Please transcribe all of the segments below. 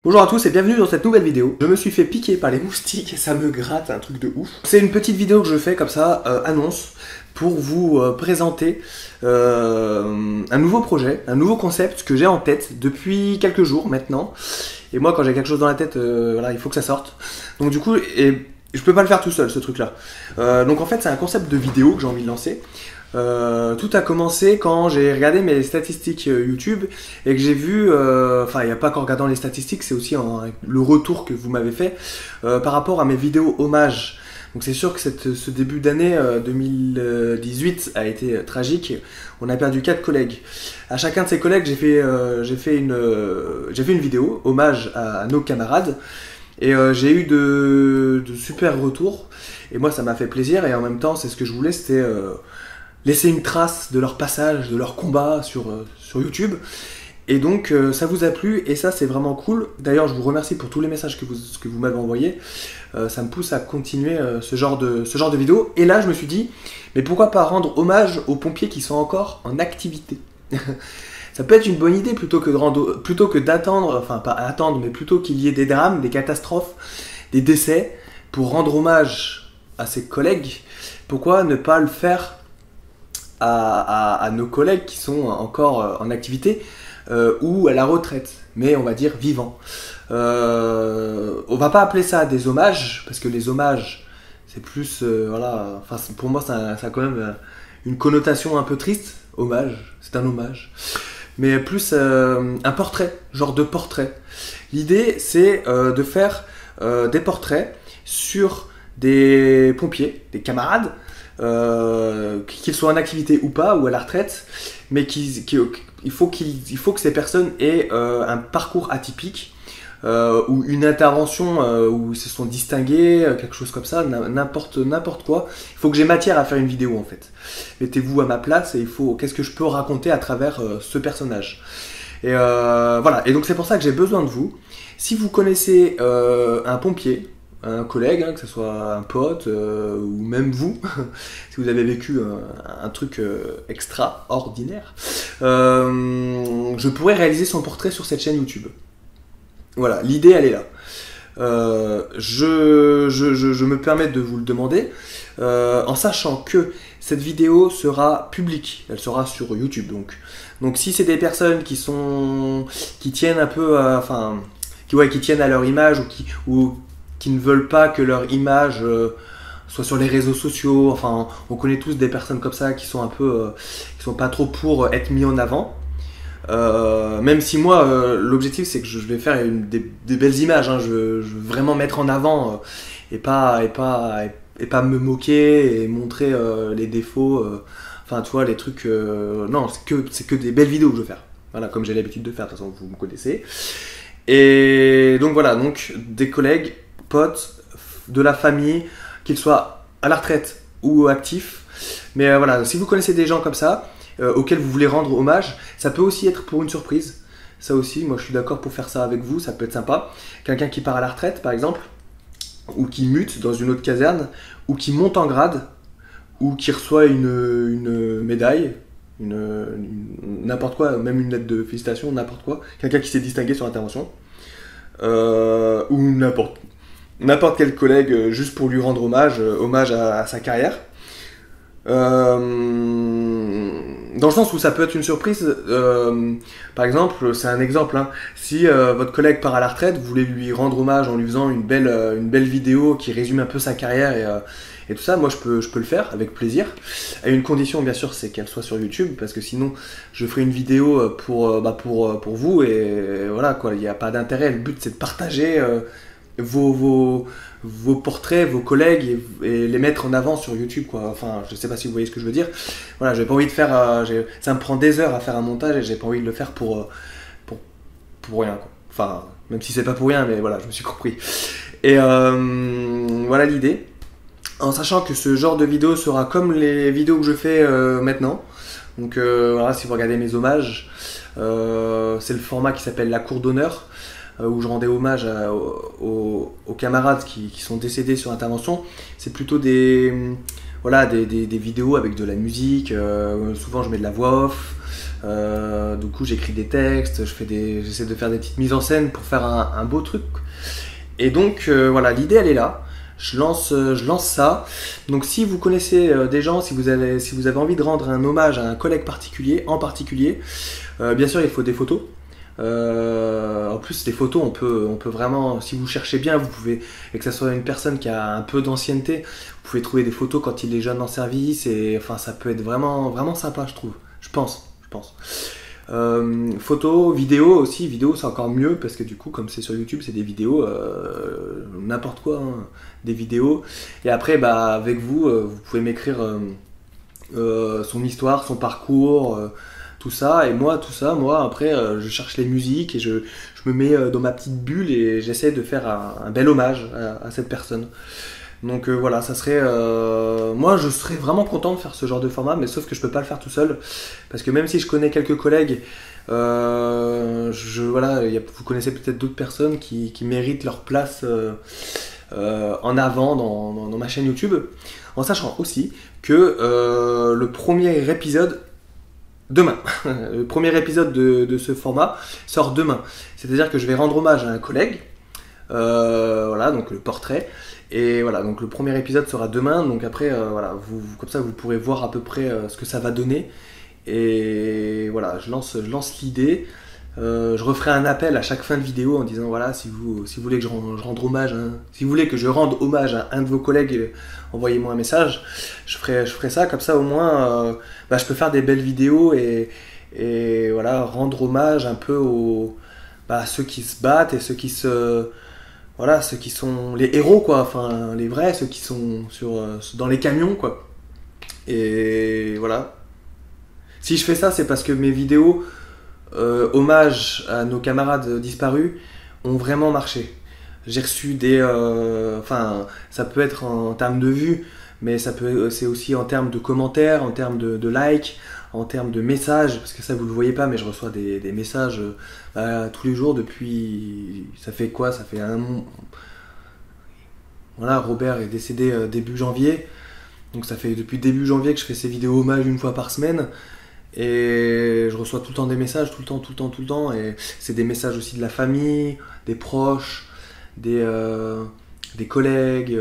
Bonjour à tous et bienvenue dans cette nouvelle vidéo. Je me suis fait piquer par les moustiques et ça me gratte, un truc de ouf. C'est une petite vidéo que je fais comme ça, annonce, pour vous présenter un nouveau projet, un nouveau concept que j'ai en tête depuis quelques jours maintenant. Et moi quand j'ai quelque chose dans la tête, voilà, il faut que ça sorte. Donc du coup, je peux pas le faire tout seul ce truc là. Donc en fait c'est un concept de vidéo que j'ai envie de lancer. Tout a commencé quand j'ai regardé mes statistiques YouTube et que j'ai vu, enfin il n'y a pas qu'en regardant les statistiques, c'est aussi le retour que vous m'avez fait par rapport à mes vidéos hommages. Donc c'est sûr que ce début d'année 2018 a été tragique. On a perdu 4 collègues. À chacun de ces collègues, j'ai fait une vidéo hommage à nos camarades. Et j'ai eu de super retours. Et moi ça m'a fait plaisir et en même temps c'est ce que je voulais, c'était laisser une trace de leur passage, de leur combat sur YouTube. Et donc ça vous a plu et ça c'est vraiment cool. D'ailleurs je vous remercie pour tous les messages que vous m'avez envoyés. Ça me pousse à continuer ce genre de vidéo. Et là je me suis dit, mais pourquoi pas rendre hommage aux pompiers qui sont encore en activité. Ça peut être une bonne idée plutôt que d'attendre, enfin pas attendre, mais plutôt qu'il y ait des drames, des catastrophes, des décès, pour rendre hommage à ses collègues. Pourquoi ne pas le faire à nos collègues qui sont encore en activité ou à la retraite, mais on va dire vivants. On va pas appeler ça des hommages, parce que les hommages, c'est plus, voilà, enfin, pour moi ça a quand même une connotation un peu triste. Hommage, c'est un hommage. Mais plus un portrait, genre de portrait. L'idée c'est de faire des portraits sur des pompiers, des camarades, qu'ils soient en activité ou pas, ou à la retraite, mais il faut que ces personnes aient un parcours atypique, ou une intervention où ils se sont distingués, quelque chose comme ça, n'importe quoi. Il faut que j'ai matière à faire une vidéo en fait. Mettez-vous à ma place et qu'est-ce que je peux raconter à travers ce personnage. Et voilà, et donc c'est pour ça que j'ai besoin de vous. Si vous connaissez un pompier, un collègue, que ce soit un pote ou même vous, si vous avez vécu un truc extraordinaire, je pourrais réaliser son portrait sur cette chaîne YouTube. Voilà, l'idée elle est là. Je me permets de vous le demander en sachant que cette vidéo sera publique, elle sera sur YouTube. Donc si c'est des personnes qui tiennent un peu, qui tiennent à leur image ou qui ne veulent pas que leur image soit sur les réseaux sociaux. Enfin, on connaît tous des personnes comme ça qui sont un peu, qui sont pas trop pour être mis en avant. Même si moi, l'objectif c'est que je vais faire des belles images. Hein. Je veux vraiment mettre en avant et pas me moquer et montrer les défauts. Enfin, tu vois, les trucs. Non, c'est que des belles vidéos que je veux faire. Voilà, comme j'ai l'habitude de faire. De toute façon, vous me connaissez. Et donc voilà, donc des collègues, potes, de la famille, qu'ils soient à la retraite ou actifs. Mais voilà, si vous connaissez des gens comme ça, auxquels vous voulez rendre hommage, ça peut aussi être pour une surprise. Ça aussi, moi je suis d'accord pour faire ça avec vous, ça peut être sympa. Quelqu'un qui part à la retraite par exemple, ou qui mute dans une autre caserne, ou qui monte en grade, ou qui reçoit une médaille, n'importe quoi, même une lettre de félicitations, n'importe quoi. Quelqu'un qui s'est distingué sur l'intervention. Ou n'importe quel collègue juste pour lui rendre hommage à sa carrière. Dans le sens où ça peut être une surprise, par exemple, c'est un exemple, hein, si votre collègue part à la retraite, vous voulez lui rendre hommage en lui faisant une belle vidéo qui résume un peu sa carrière et tout ça, moi je peux le faire avec plaisir, à une condition bien sûr, c'est qu'elle soit sur YouTube, parce que sinon je ferai une vidéo pour vous et voilà quoi, il n'y a pas d'intérêt. Le but c'est de partager vos portraits, vos collègues et les mettre en avant sur YouTube quoi. Enfin, je sais pas si vous voyez ce que je veux dire. Voilà, j'ai pas envie de faire, ça me prend des heures à faire un montage et j'ai pas envie de le faire pour rien quoi. Enfin, même si c'est pas pour rien, mais voilà, je me suis compris. Et voilà l'idée. En sachant que ce genre de vidéo sera comme les vidéos que je fais maintenant. Donc voilà, si vous regardez mes hommages, c'est le format qui s'appelle la cour d'honneur, où je rendais hommage aux camarades qui sont décédés sur intervention. C'est plutôt des vidéos avec de la musique, souvent je mets de la voix off, Du coup j'écris des textes, j'essaie de faire des petites mises en scène pour faire un beau truc. Et donc voilà, l'idée elle est là. Je lance ça. Donc si vous connaissez des gens, si vous avez envie de rendre un hommage à un collègue en particulier, bien sûr il faut des photos. En plus des photos, on peut vraiment, si vous cherchez bien, vous pouvez, et que ça soit une personne qui a un peu d'ancienneté, vous pouvez trouver des photos quand il est jeune en service, et enfin ça peut être vraiment, vraiment sympa, je trouve. Je pense. Photos, vidéos aussi, vidéos c'est encore mieux parce que du coup comme c'est sur YouTube c'est des vidéos, n'importe quoi, hein, des vidéos. Et après bah avec vous, vous pouvez m'écrire son histoire, son parcours, tout ça. Et moi après je cherche les musiques et je me mets dans ma petite bulle et j'essaie de faire un bel hommage à cette personne. Donc voilà, ça serait... moi je serais vraiment content de faire ce genre de format, mais sauf que je peux pas le faire tout seul. Parce que même si je connais quelques collègues, voilà, vous connaissez peut-être d'autres personnes qui méritent leur place en avant dans ma chaîne YouTube. En sachant aussi que le premier épisode demain, le premier épisode de ce format sort demain. C'est-à-dire que je vais rendre hommage à un collègue, voilà, donc le portrait. Et voilà, donc le premier épisode sera demain, donc après, voilà, comme ça vous pourrez voir à peu près ce que ça va donner. Et voilà, je lance l'idée. Je referai un appel à chaque fin de vidéo en disant voilà, si vous voulez que je rende hommage, si vous voulez que je rende hommage à un de vos collègues, envoyez-moi un message. Je ferai ça, comme ça au moins, je peux faire des belles vidéos et voilà, rendre hommage un peu à ceux qui se battent et ceux qui sont les héros, quoi, enfin les vrais, ceux qui sont dans les camions, quoi. Et voilà. Si je fais ça, c'est parce que mes vidéos hommage à nos camarades disparus ont vraiment marché. J'ai reçu enfin, ça peut être en termes de vues, mais c'est aussi en termes de commentaires, en termes de likes, en termes de messages, parce que ça vous le voyez pas, mais je reçois des messages tous les jours depuis... Ça fait quoi? Ça fait un mois. Voilà, Robert est décédé début janvier, donc ça fait depuis début janvier que je fais ces vidéos hommages une fois par semaine, et je reçois tout le temps des messages, tout le temps, et c'est des messages aussi de la famille, des proches, des collègues,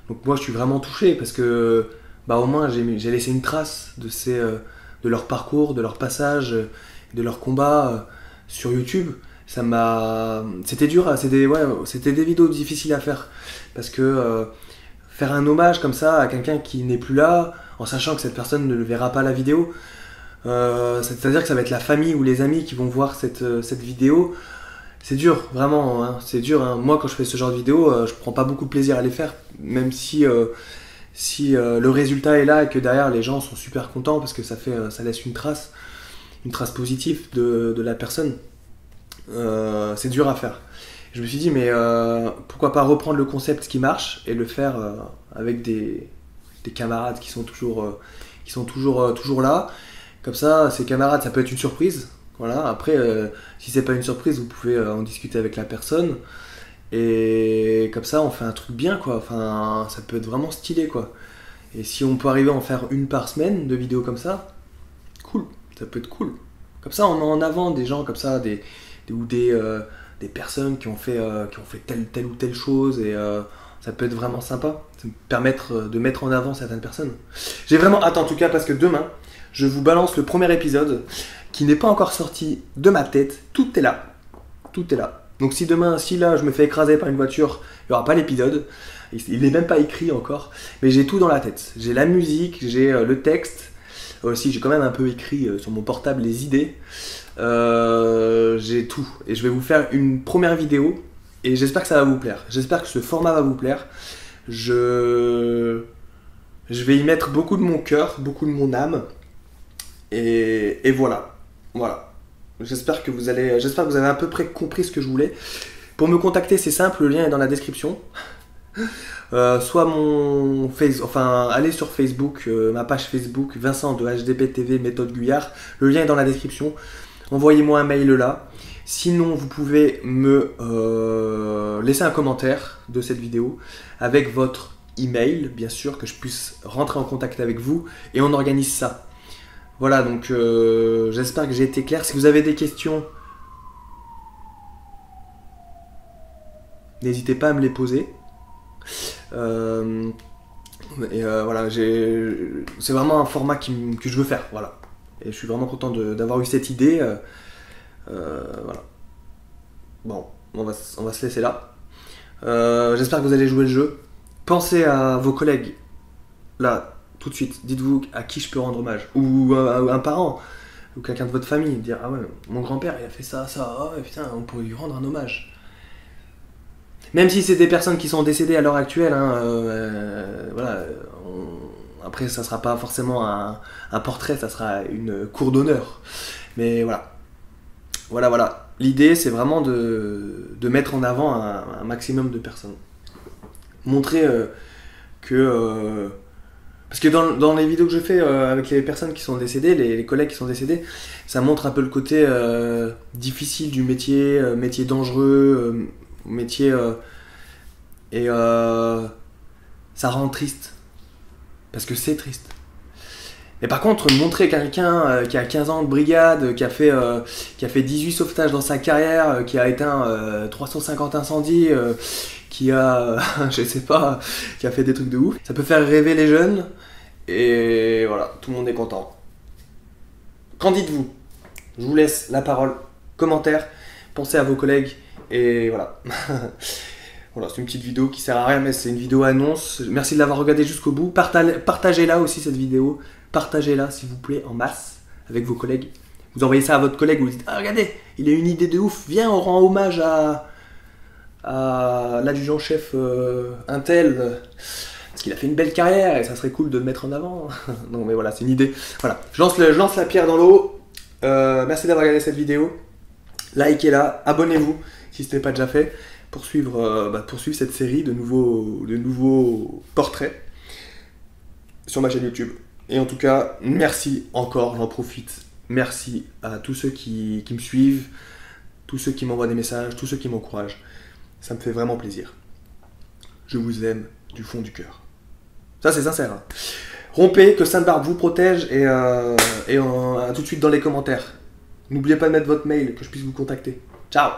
donc moi je suis vraiment touché parce que au moins j'ai laissé une trace de leur parcours, de leur passage, de leur combat sur YouTube. C'était dur, c'était des vidéos difficiles à faire parce que faire un hommage comme ça à quelqu'un qui n'est plus là, en sachant que cette personne ne verra pas la vidéo, c'est-à-dire que ça va être la famille ou les amis qui vont voir cette vidéo. C'est dur, vraiment, hein, c'est dur, hein. Moi quand je fais ce genre de vidéo, je prends pas beaucoup de plaisir à les faire, même si le résultat est là et que derrière les gens sont super contents parce que ça laisse une trace positive de la personne. C'est dur à faire. Je me suis dit mais pourquoi pas reprendre le concept qui marche et le faire avec des camarades qui sont toujours là. Comme ça, ces camarades, ça peut être une surprise. Voilà. Après, si c'est pas une surprise, vous pouvez en discuter avec la personne. Et comme ça, on fait un truc bien, quoi. Enfin, ça peut être vraiment stylé, quoi. Et si on peut arriver à en faire une par semaine de vidéos comme ça, cool. Ça peut être cool. Comme ça, on met en avant des gens comme ça, des personnes qui ont fait telle ou telle chose. Et ça peut être vraiment sympa. Ça me permettre de mettre en avant certaines personnes. J'ai vraiment hâte, en tout cas, parce que demain, je vous balance le premier épisode qui n'est pas encore sorti de ma tête. Tout est là. Tout est là. Donc si là je me fais écraser par une voiture, il n'y aura pas l'épisode. Il n'est même pas écrit encore. Mais j'ai tout dans la tête. J'ai la musique, j'ai le texte. Aussi j'ai quand même un peu écrit sur mon portable les idées. J'ai tout. Et je vais vous faire une première vidéo. Et j'espère que ça va vous plaire. J'espère que ce format va vous plaire. Je vais y mettre beaucoup de mon cœur, beaucoup de mon âme. Et voilà. J'espère que vous avez à peu près compris ce que je voulais. Pour me contacter, c'est simple, le lien est dans la description. Allez sur Facebook, ma page Facebook, Vincent de HDP TV Méthode Guyard. Le lien est dans la description. Envoyez-moi un mail là. Sinon, vous pouvez me laisser un commentaire de cette vidéo avec votre email, bien sûr, que je puisse rentrer en contact avec vous et on organise ça. Voilà, donc j'espère que j'ai été clair. Si vous avez des questions, n'hésitez pas à me les poser. Voilà, c'est vraiment un format que je veux faire, voilà. Et je suis vraiment content d'avoir eu cette idée. Voilà. Bon, on va se laisser là. J'espère que vous allez jouer le jeu. Pensez à vos collègues, là, tout de suite. Dites-vous à qui je peux rendre hommage. Ou un parent, ou quelqu'un de votre famille. Dire, ah ouais, mon grand-père, il a fait ça, oh, et putain, on pourrait lui rendre un hommage. Même si c'est des personnes qui sont décédées à l'heure actuelle, hein, voilà, après ça sera pas forcément un portrait, ça sera une cour d'honneur. Mais voilà. Voilà. L'idée c'est vraiment de mettre en avant un maximum de personnes. Montrer que... parce que dans les vidéos que je fais avec les personnes qui sont décédées, les collègues qui sont décédés, ça montre un peu le côté difficile du métier, métier dangereux, métier... et ça rend triste. Parce que c'est triste. Mais par contre, montrer quelqu'un qui a 15 ans de brigade, qui a fait 18 sauvetages dans sa carrière, qui a éteint 350 incendies, qui a, je sais pas, qui a fait des trucs de ouf, ça peut faire rêver les jeunes. Et voilà, tout le monde est content. Qu'en dites-vous? Je vous laisse la parole. Commentaire, pensez à vos collègues. Et voilà. Voilà, c'est une petite vidéo qui sert à rien, mais c'est une vidéo annonce. Merci de l'avoir regardé jusqu'au bout. Partagez-la aussi, cette vidéo. Partagez-la, s'il vous plaît, en masse, avec vos collègues. Vous envoyez ça à votre collègue, vous dites, ah, regardez, il a une idée de ouf. Viens, on rend hommage à l'adjudant-chef Intel. Parce qu'il a fait une belle carrière et ça serait cool de le mettre en avant. Non, mais voilà, c'est une idée. Voilà, je lance la pierre dans l'eau. Merci d'avoir regardé cette vidéo. Likez-la, abonnez-vous si ce n'est pas déjà fait. Pour suivre cette série de nouveaux portraits sur ma chaîne YouTube. Et en tout cas, merci encore, j'en profite. Merci à tous ceux qui me suivent, tous ceux qui m'envoient des messages, tous ceux qui m'encouragent. Ça me fait vraiment plaisir. Je vous aime du fond du cœur. Ça, c'est sincère. Hein. Rompez, que Sainte Barbe vous protège et à tout de suite dans les commentaires. N'oubliez pas de mettre votre mail, que je puisse vous contacter. Ciao!